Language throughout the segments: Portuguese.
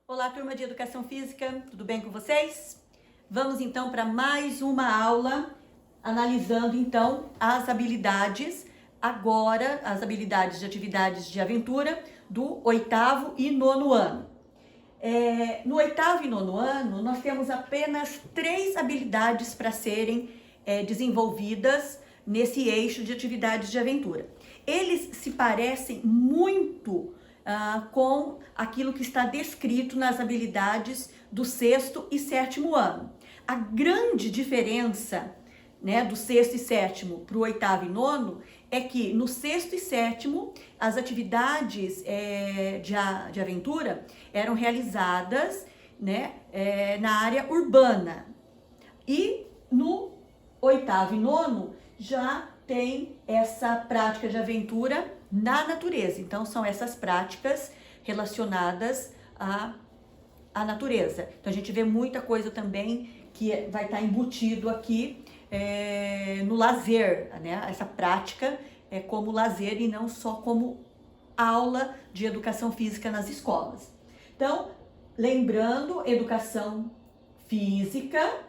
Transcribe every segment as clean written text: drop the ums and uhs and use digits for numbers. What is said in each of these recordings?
Olá, turma de Educação Física, tudo bem com vocês? Vamos então para mais uma aula, analisando então as habilidades, agora as habilidades de atividades de aventura do 8º e 9º ano. No 8º e 9º ano, nós temos apenas 3 habilidades para serem desenvolvidas nesse eixo de atividades de aventura. Eles se parecem muito com aquilo que está descrito nas habilidades do 6º e 7º ano. A grande diferença, né, do 6º e 7º para o 8º e 9º é que no 6º e 7º as atividades de aventura eram realizadas, né, na área urbana, e no 8º e 9º já tem essa prática de aventura na natureza. Então são essas práticas relacionadas à natureza. Então a gente vê muita coisa também que vai estar embutido aqui no lazer, né? Essa prática é como lazer e não só como aula de educação física nas escolas. Então, lembrando, educação física,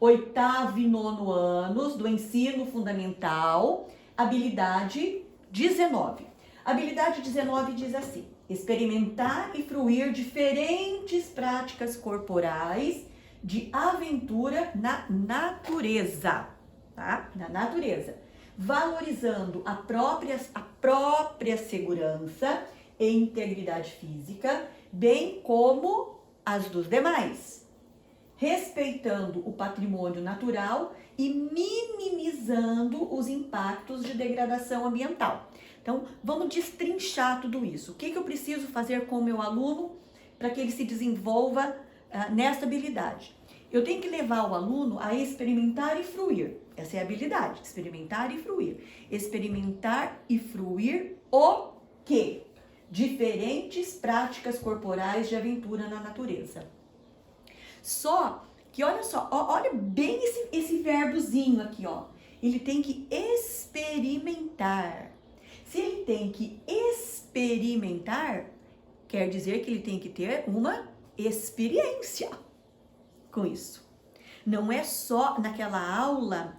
8º e 9º anos do ensino fundamental, habilidade 19. Habilidade 19 diz assim: experimentar e fruir diferentes práticas corporais de aventura na natureza, tá? Na natureza, valorizando a própria segurança e integridade física, bem como as dos demais, respeitando o patrimônio natural e minimizando os impactos de degradação ambiental. Então, vamos destrinchar tudo isso. O que eu preciso fazer com o meu aluno para que ele se desenvolva nessa habilidade? Eu tenho que levar o aluno a experimentar e fruir. Essa é a habilidade, experimentar e fruir. Experimentar e fruir o quê? Diferentes práticas corporais de aventura na natureza. Só que olha só, olha bem esse verbozinho aqui, ó. Ele tem que experimentar. Se ele tem que experimentar, quer dizer que ele tem que ter uma experiência com isso. Não é só naquela aula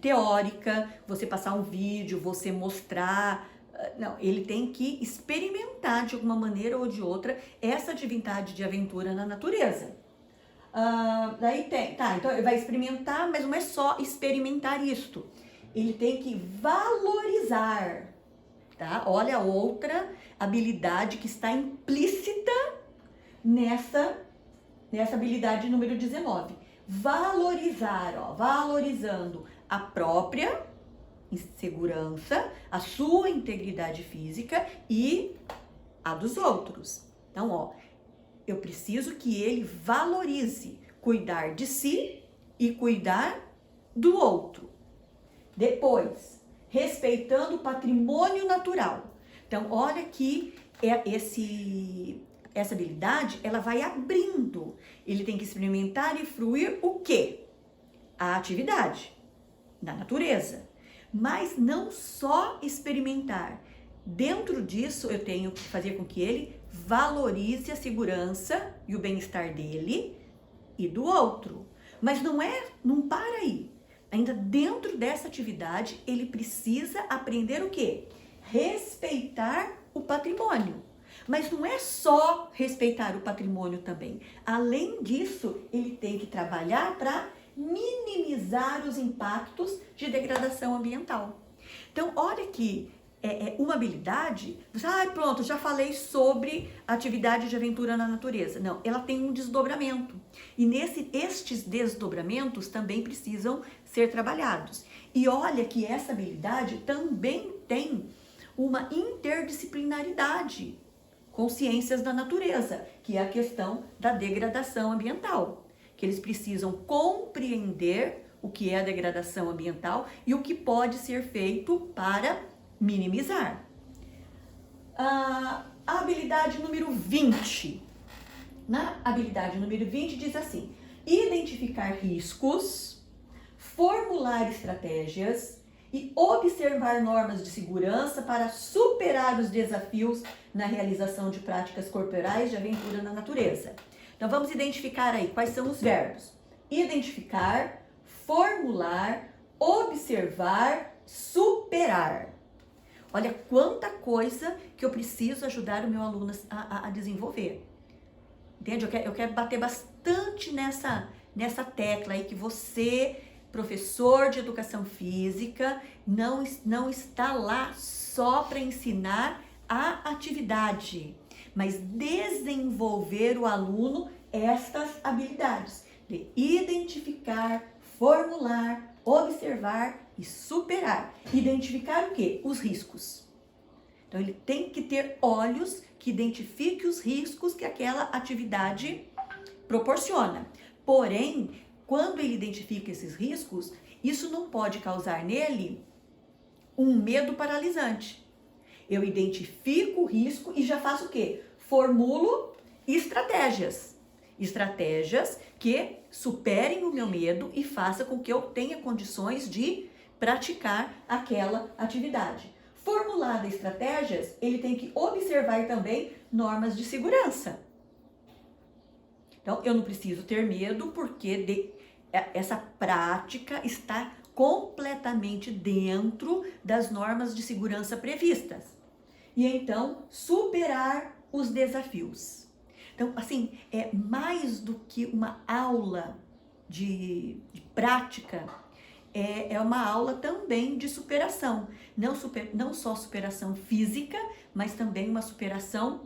teórica, você passar um vídeo, você mostrar. Não, ele tem que experimentar de alguma maneira ou de outra essa atividade de aventura na natureza. Então ele vai experimentar, mas não é só experimentar isto. Ele tem que valorizar, tá? Olha a outra habilidade que está implícita nessa habilidade número 19. Valorizar, ó, valorizando a própria segurança, a sua integridade física e a dos outros. Então, ó, eu preciso que ele valorize cuidar de si e cuidar do outro. Depois, respeitando o patrimônio natural. Então, olha que essa habilidade, ela vai abrindo. Ele tem que experimentar e fruir o quê? A atividade da natureza. Mas não só experimentar. Dentro disso, eu tenho que fazer com que ele valorize a segurança e o bem-estar dele e do outro. Mas não para aí. Ainda dentro dessa atividade, ele precisa aprender o quê? Respeitar o patrimônio. Mas não é só respeitar o patrimônio também. Além disso, ele tem que trabalhar para minimizar os impactos de degradação ambiental. Então, olha que uma habilidade, pronto, já falei sobre atividade de aventura na natureza. Não, ela tem um desdobramento. E estes desdobramentos também precisam ser trabalhados. E olha que essa habilidade também tem uma interdisciplinaridade com ciências da natureza, que é a questão da degradação ambiental. Que eles precisam compreender o que é a degradação ambiental e o que pode ser feito para minimizar. A habilidade número 20. Na habilidade número 20 diz assim: identificar riscos, formular estratégias e observar normas de segurança para superar os desafios na realização de práticas corporais de aventura na natureza. Então vamos identificar aí quais são os verbos. Identificar, formular, observar, superar. Olha quanta coisa que eu preciso ajudar o meu aluno a desenvolver. Entende? Eu quero bater bastante nessa tecla aí que você, professor de educação física, não está lá só para ensinar a atividade, mas desenvolver o aluno estas habilidades de identificar, formular, observar e superar. Identificar o quê? Os riscos. Então ele tem que ter olhos que identifiquem os riscos que aquela atividade proporciona. Porém, quando ele identifica esses riscos, isso não pode causar nele um medo paralisante. Eu identifico o risco e já faço o quê? Formulo estratégias. Estratégias que superem o meu medo e façam com que eu tenha condições de praticar aquela atividade. Formulada estratégias, ele tem que observar também normas de segurança. Então, eu não preciso ter medo porque essa prática está completamente dentro das normas de segurança previstas. E então, superar os desafios. Então, assim, é mais do que uma aula de prática, é uma aula também de superação. Não só superação física, mas também uma superação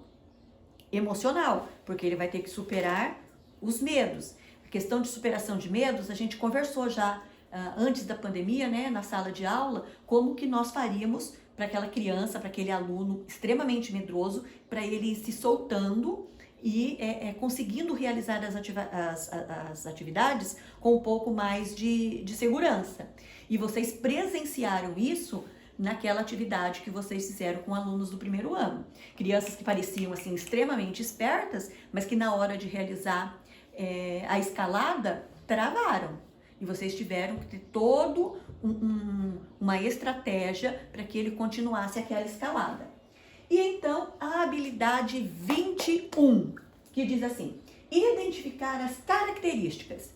emocional, porque ele vai ter que superar os medos. A questão de superação de medos, a gente conversou já antes da pandemia, né, na sala de aula, como que nós faríamos para aquela criança, para aquele aluno extremamente medroso, para ele ir se soltando e conseguindo realizar as atividades com um pouco mais de segurança. E vocês presenciaram isso naquela atividade que vocês fizeram com alunos do primeiro ano. Crianças que pareciam assim extremamente espertas, mas que na hora de realizar a escalada, travaram. E vocês tiveram que ter todo uma estratégia para que ele continuasse aquela escalada. E então, a habilidade 21, que diz assim: identificar as características.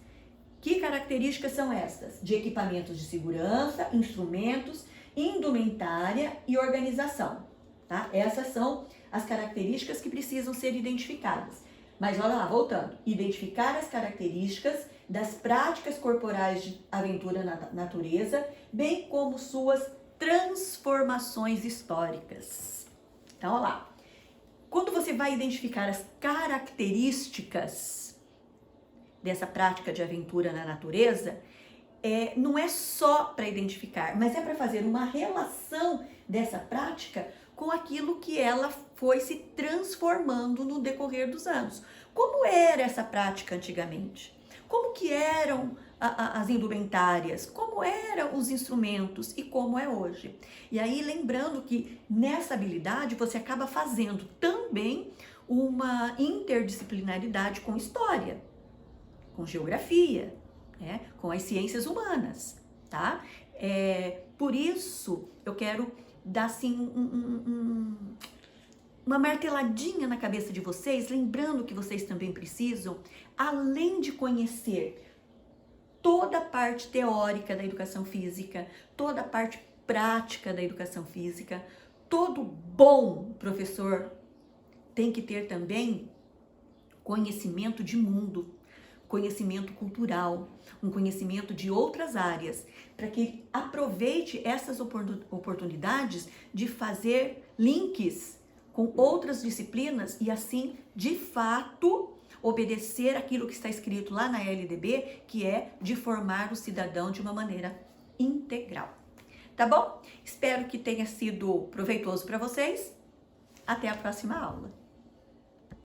Que características são estas? De equipamentos de segurança, instrumentos, indumentária e organização. Tá? Essas são as características que precisam ser identificadas. Mas olha lá, voltando. Identificar as características das práticas corporais de aventura na natureza, bem como suas transformações históricas. Então, olha lá. Quando você vai identificar as características dessa prática de aventura na natureza, não é só para identificar, mas é para fazer uma relação dessa prática com aquilo que ela foi se transformando no decorrer dos anos. Como era essa prática antigamente? Como que eram as indumentárias? Como eram os instrumentos e como é hoje? E aí, lembrando que nessa habilidade você acaba fazendo também uma interdisciplinaridade com história, com geografia, né? Com as ciências humanas, tá? Por isso, eu quero dar assim uma marteladinha na cabeça de vocês, lembrando que vocês também precisam, além de conhecer toda a parte teórica da educação física, toda a parte prática da educação física, todo bom professor tem que ter também conhecimento de mundo, conhecimento cultural, um conhecimento de outras áreas, para que ele aproveite essas oportunidades de fazer links com outras disciplinas e assim, de fato, obedecer aquilo que está escrito lá na LDB, que é de formar o cidadão de uma maneira integral. Tá bom? Espero que tenha sido proveitoso para vocês. Até a próxima aula.